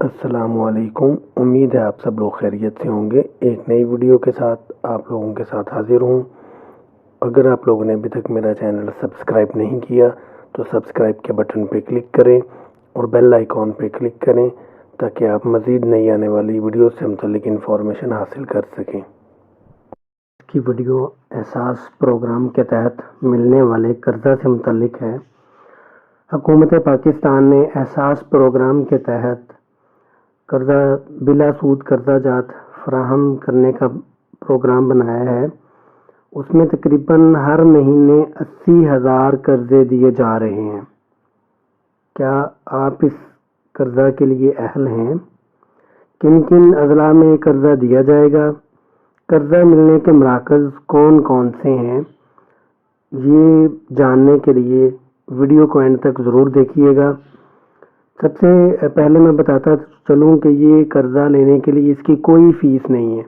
السلام علیکم، امید ہے آپ سب لوگ خیریت سے ہوں گے۔ ایک نئی ویڈیو کے ساتھ آپ لوگوں کے ساتھ حاضر ہوں۔ اگر آپ لوگوں نے ابھی تک میرا چینل سبسکرائب نہیں کیا تو سبسکرائب کے بٹن پہ کلک کریں اور بیل آئیکن پہ کلک کریں تاکہ آپ مزید نئی آنے والی ویڈیو سے متعلق انفارمیشن حاصل کر سکیں۔ اس کی ویڈیو احساس پروگرام کے تحت ملنے والے قرضہ سے متعلق ہے۔ حکومت پاکستان نے احساس پروگرام کے تحت قرضہ بلا سود قرضہ جات فراہم کرنے کا پروگرام بنایا ہے۔ اس میں تقریباً ہر مہینے 80,000 قرضے دیے جا رہے ہیں۔ کیا آپ اس قرضہ کے لیے اہل ہیں؟ کن کن اضلاع میں قرضہ دیا جائے گا؟ قرضہ ملنے کے مراکز کون کون سے ہیں؟ یہ جاننے کے لیے ویڈیو کو اینڈ تک ضرور دیکھیے گا۔ سب سے پہلے میں بتاتا چلوں کہ یہ قرضہ لینے کے لیے اس کی کوئی فیس نہیں ہے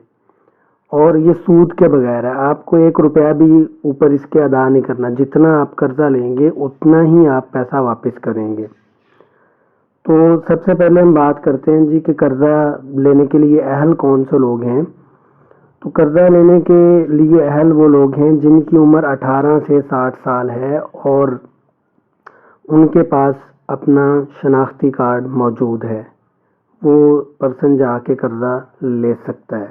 اور یہ سود کے بغیر ہے۔ آپ کو 1 روپیہ بھی اوپر اس کے ادا نہیں کرنا۔ جتنا آپ قرضہ لیں گے اتنا ہی آپ پیسہ واپس کریں گے۔ تو سب سے پہلے ہم بات کرتے ہیں جی کہ قرضہ لینے کے لیے اہل کون سے لوگ ہیں۔ تو قرضہ لینے کے لیے اہل وہ لوگ ہیں جن کی عمر 18 سے 60 سال ہے اور ان کے پاس اپنا شناختی کارڈ موجود ہے۔ وہ پرسن جا کے قرضہ لے سکتا ہے۔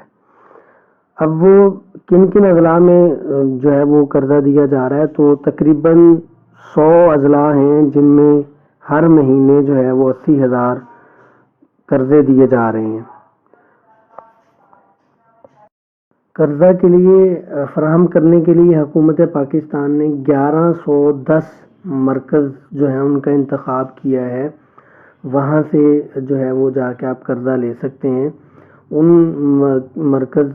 اب وہ کن کن اضلاع میں جو ہے وہ قرضہ دیا جا رہا ہے، تو تقریباً 100 اضلاع ہیں جن میں ہر مہینے جو ہے وہ 80,000 قرضے دیے جا رہے ہیں۔ قرضہ کے لیے فراہم کرنے کے لیے حکومت پاکستان نے 1110 مرکز جو ہے ان کا انتخاب کیا ہے۔ وہاں سے جو ہے وہ جا کے آپ قرضہ لے سکتے ہیں۔ ان مرکز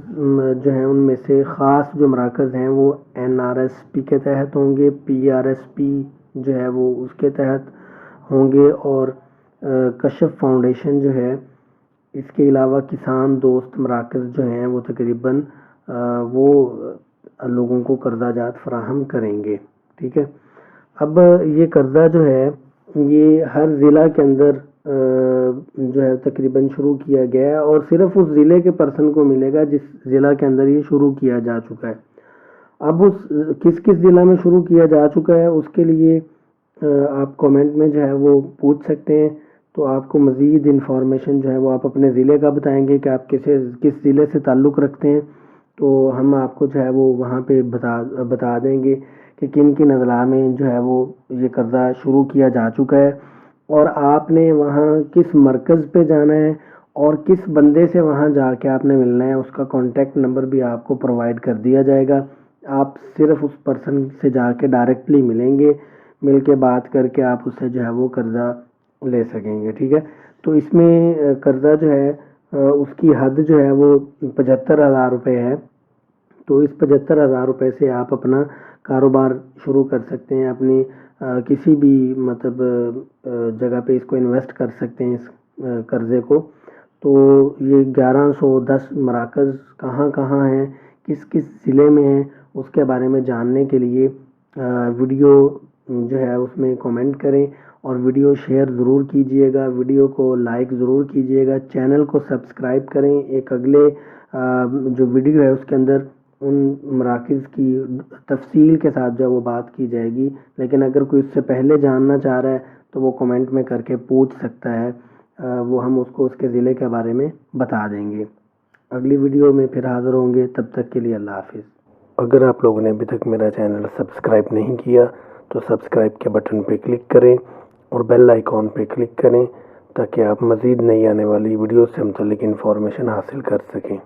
جو ہیں ان میں سے خاص جو مراکز ہیں وہ NRSP کے تحت ہوں گے، PRSP جو ہے وہ اس کے تحت ہوں گے اور کشف فاؤنڈیشن جو ہے۔ اس کے علاوہ کسان دوست مراکز جو ہیں وہ تقریباً وہ لوگوں کو قرضہ جات فراہم کریں گے۔ ٹھیک ہے، اب یہ قرضہ جو ہے یہ ہر ضلع کے اندر جو ہے تقریباً شروع کیا گیا ہے اور صرف اس ضلع کے پرسن کو ملے گا جس ضلع کے اندر یہ شروع کیا جا چکا ہے۔ اب اس کس ضلع میں شروع کیا جا چکا ہے اس کے لیے آپ کامنٹ میں جو ہے وہ پوچھ سکتے ہیں، تو آپ کو مزید انفارمیشن جو ہے وہ آپ اپنے ضلع کا بتائیں گے کہ آپ کس ضلع سے تعلق رکھتے ہیں، تو ہم آپ کو جو ہے وہ وہاں پہ بتا دیں گے کہ کن کن اضلاع میں جو ہے وہ یہ قرضہ شروع کیا جا چکا ہے اور آپ نے وہاں کس مرکز پہ جانا ہے اور کس بندے سے وہاں جا کے آپ نے ملنا ہے۔ اس کا کانٹیکٹ نمبر بھی آپ کو پرووائڈ کر دیا جائے گا۔ آپ صرف اس پرسن سے جا کے ڈائریکٹلی ملیں گے، مل کے بات کر کے آپ اس سے جو ہے وہ قرضہ لے سکیں گے۔ ٹھیک ہے، تو اس میں قرضہ جو ہے اس کی حد جو ہے وہ 75,000 روپے ہے۔ تو اس 75,000 روپے سے آپ اپنا کاروبار شروع کر سکتے ہیں، اپنی کسی بھی مطلب جگہ پہ اس کو انویسٹ کر سکتے ہیں اس قرضے کو۔ تو یہ 1110 مراکز کہاں کہاں ہیں، کس کس ضلع میں ہیں، اس کے بارے میں جاننے کے لیے ویڈیو جو ہے اس میں کامنٹ کریں اور ویڈیو شیئر ضرور کیجئے گا، ویڈیو کو لائک ضرور کیجئے گا، چینل کو سبسکرائب کریں۔ ایک اگلے جو ویڈیو ہے اس کے اندر ان مراکز کی تفصیل کے ساتھ جو وہ بات کی جائے گی، لیکن اگر کوئی اس سے پہلے جاننا چاہ رہا ہے تو وہ کمنٹ میں کر کے پوچھ سکتا ہے، وہ ہم اس کو اس کے ضلع کے بارے میں بتا دیں گے۔ اگلی ویڈیو میں پھر حاضر ہوں گے، تب تک کے لیے اللہ حافظ۔ اگر آپ لوگوں نے ابھی تک میرا چینل سبسکرائب نہیں کیا تو سبسکرائب کے بٹن پہ کلک کریں اور بیل آئیکن پہ کلک کریں تاکہ آپ مزید نئی آنے والی ویڈیو سے متعلق انفارمیشن حاصل کر سکیں۔